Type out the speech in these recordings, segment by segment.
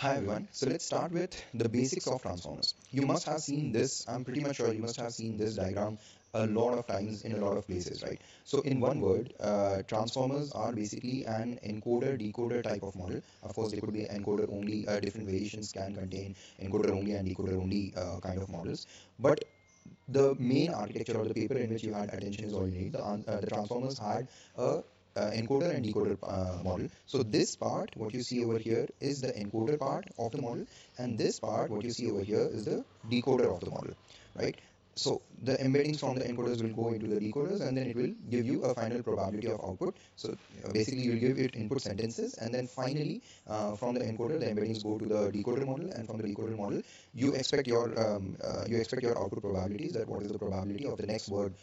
Hi everyone. So let's start with the basics of transformers. You must have seen this, I'm pretty much sure you must have seen this diagram a lot of times in a lot of places, right? So in one word, transformers are basically an encoder-decoder type of model. Of course, they could be encoder-only, different variations can contain encoder-only and decoder-only kind of models. But the main architecture or the paper in which you had attention is all you need. The transformers had a encoder and decoder model. So this part, what you see over here, is the encoder part of the model, and this part, what you see over here, is the decoder of the model, right? So the embeddings from the encoders will go into the decoders, and then it will give you a final probability of output. So basically, you'll give it input sentences, and then finally, from the encoder, the embeddings go to the decoder model, and from the decoder model, you expect your output probabilities. That what is the probability of the next word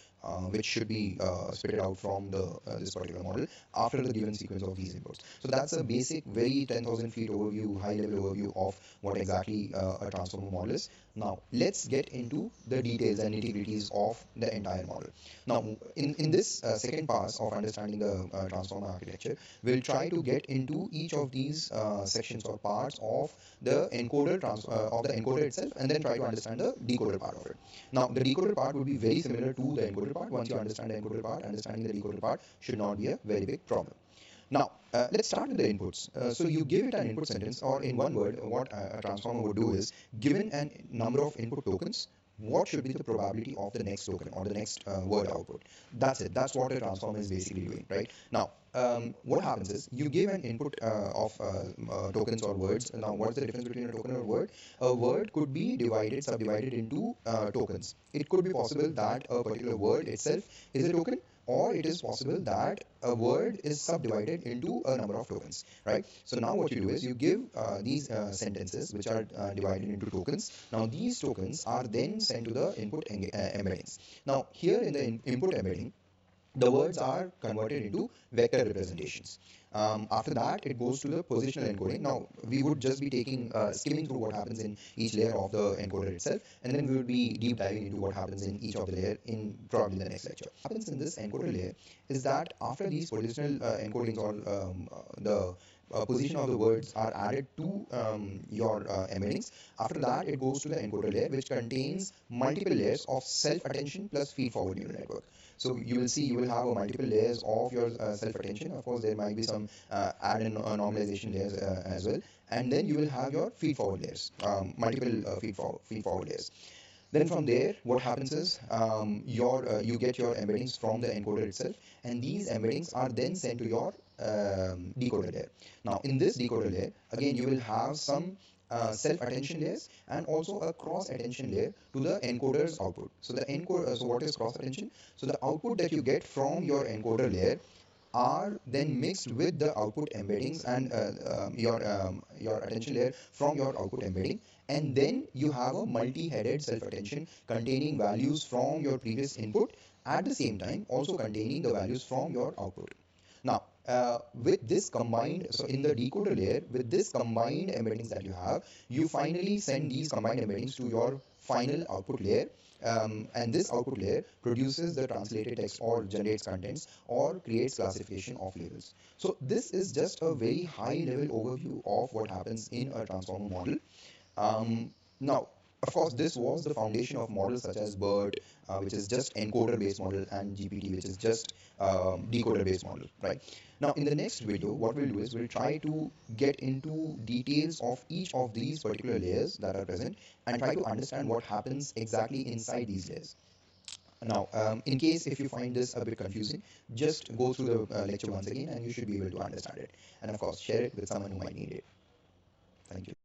which should be spit out from the this particular model after the given sequence of these inputs. So that's a basic, very 10,000 feet overview, high level overview of what exactly a transformer model is. Now let's get into the details and nitty-gritties of the entire model. Now in this second pass of understanding the transformer architecture, we'll try to get into each of these sections or parts of the of the encoder itself, and then try to understand the decoder part of it. Now the decoder part would be very similar to the encoder part. Once you understand the encoder part, understanding the decoder part should not be a very big problem. Now, let's start with the inputs. So you give it an input sentence, or in one word, what a transformer would do is, given a number of input tokens, what should be the probability of the next token or the next word output? That's it. That's what a transformer is basically doing, right? Now, what happens is you give an input of tokens or words. Now, what's the difference between a token or a word? A word could be subdivided into tokens. It could be possible that a particular word itself is a token, or it is possible that a word is subdivided into a number of tokens, right? So now what you do is you give these sentences which are divided into tokens. Now these tokens are then sent to the embeddings. Now here in the input embedding, the words are converted into vector representations. After that, it goes to the positional encoding. Now, we would just be skimming through what happens in each layer of the encoder itself, and then we would be deep diving into what happens in each of the layer in probably the next lecture. What happens in this encoder layer is that after these positional encodings or the position of the words are added to your embeddings. After that, it goes to the encoder layer, which contains multiple layers of self-attention plus feed-forward neural network. So you will see you will have multiple layers of your self-attention. Of course, there might be some add and normalization layers as well. And then you will have your feed-forward layers, multiple feed-forward layers. Then from there, what happens is you get your embeddings from the encoder itself, and these embeddings are then sent to your decoder layer. Now, in this decoder layer, again, you will have some self-attention layers and also a cross-attention layer to the encoder's output. So the encoder, so what is cross-attention? So the output that you get from your encoder layer are then mixed with the output embeddings and your attention layer from your output embedding, and then you have a multi-headed self-attention containing values from your previous input, at the same time also containing the values from your output. Now, with this combined, so in the decoder layer, with this combined embeddings that you have, you finally send these combined embeddings to your final output layer, and this output layer produces the translated text or generates contents or creates classification of labels. So this is just a very high level overview of what happens in a transformer model. Now, of course, this was the foundation of models such as BERT, which is just encoder-based model, and GPT, which is just decoder-based model, right? Now, in the next video, what we'll do is we'll try to get into details of each of these particular layers that are present and try to understand what happens exactly inside these layers. Now, in case if you find this a bit confusing, just go through the lecture once again and you should be able to understand it. And of course, share it with someone who might need it. Thank you.